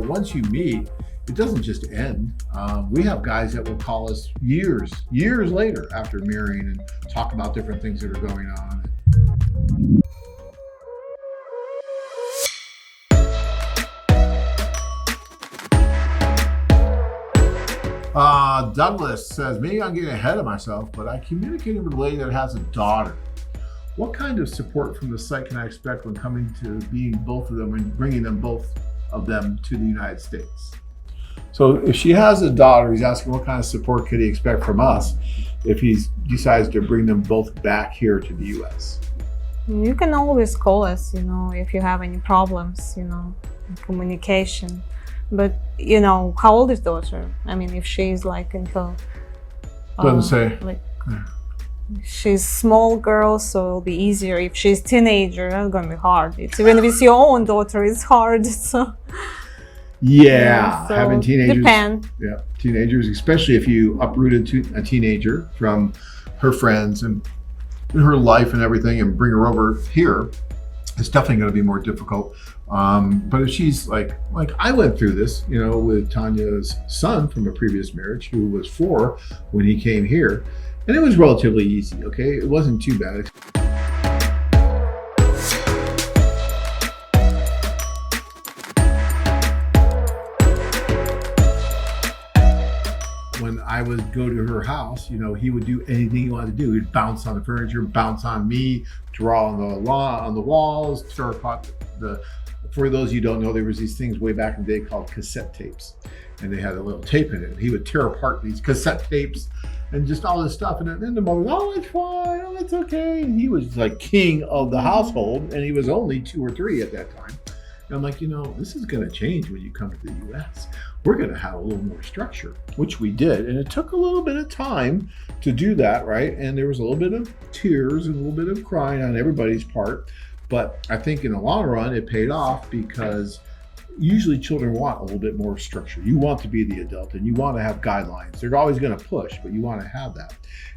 Once you meet, it doesn't just end. We have guys that will call us years later after marrying and talk about different things that are going on. Douglas says, maybe I'm getting ahead of myself, but I communicated with a lady that has a daughter. What kind of support from the site can I expect when coming to being both of them and bringing them both of them to the United States? So if she has a daughter, he's asking what kind of support could he expect from us if he decides to bring them both back here to the US? You can always call us, if you have any problems, in communication. But, how old is daughter? I mean, if she's like in her... Doesn't say. She's small girl, so it'll be easier. If she's teenager, that's gonna be hard. Even if it's your own daughter, it's hard. So so having teenagers. Depend. Yeah, teenagers, especially if you uprooted a teenager from her friends and her life and everything, and bring her over here, it's definitely going to be more difficult. But if she's like I went through this, with Tanya's son from a previous marriage, who was 4 when he came here. And it was relatively easy, okay? It wasn't too bad. When I would go to her house, he would do anything he wanted to do. He'd bounce on the furniture, bounce on me, draw on the walls, tear apart for those of you who don't know, there was these things way back in the day called cassette tapes. And they had a little tape in it. He would tear apart these cassette tapes and just all this stuff. And then the mother, oh, it's fine, oh, it's okay. And he was like king of the household, and he was only 2 or 3 at that time. And I'm like, this is going to change when you come to the US. We're going to have a little more structure, which we did. And it took a little bit of time to do that, right? And there was a little bit of tears and a little bit of crying on everybody's part. But I think in the long run, it paid off because usually children want a little bit more structure. You want to be the adult and you want to have guidelines. They're always going to push, but you want to have that.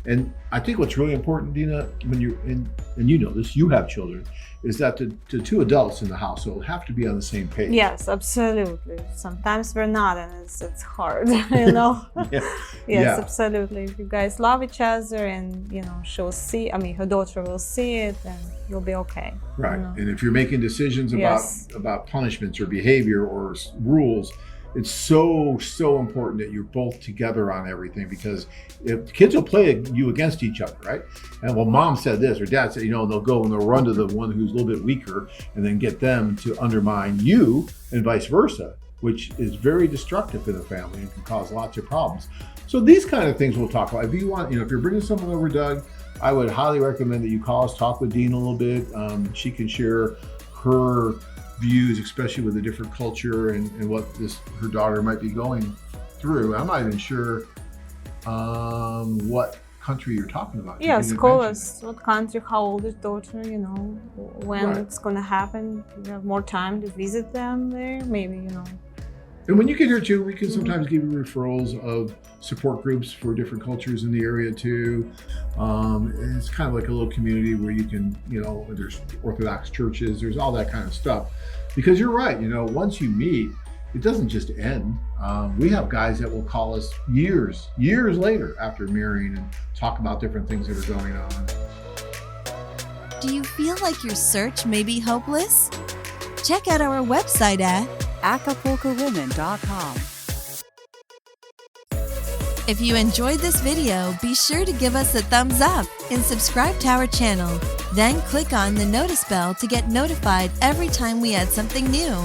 And I think what's really important, Dina, when you're in, and you know this, you have children, is that the 2 adults in the household have to be on the same page. Yes, absolutely. Sometimes we're not, and it's hard, Yes, absolutely. If you guys love each other and, she'll see, her daughter will see it, and you'll be okay. Right. And if you're making decisions about punishments or behavior or rules, it's so important that you're both together on everything, because if kids will play you against each other, right? And well, mom said this or dad said, they'll go and they'll run to the one who's a little bit weaker and then get them to undermine you and vice versa, which is very destructive in a family and can cause lots of problems. So these kind of things we'll talk about. If you want, if you're bringing someone over, Doug, I would highly recommend that you call us, talk with Dean a little bit. She can share her views, especially with a different culture and what her daughter might be going through. I'm not even sure what country you're talking about. Yes, call us. What country, how old is daughter, when it's going to happen. You have more time to visit them there, maybe, And when you get here too, we can sometimes give you referrals of support groups for different cultures in the area too. It's kind of like a little community where you can, there's Orthodox churches, there's all that kind of stuff. Because you're right, once you meet, it doesn't just end. We have guys that will call us years later after marrying and talk about different things that are going on. Do you feel like your search may be hopeless? Check out our website at acapulcowomen.com. If you enjoyed this video, be sure to give us a thumbs up and subscribe to our channel. Then click on the notice bell to get notified every time we add something new.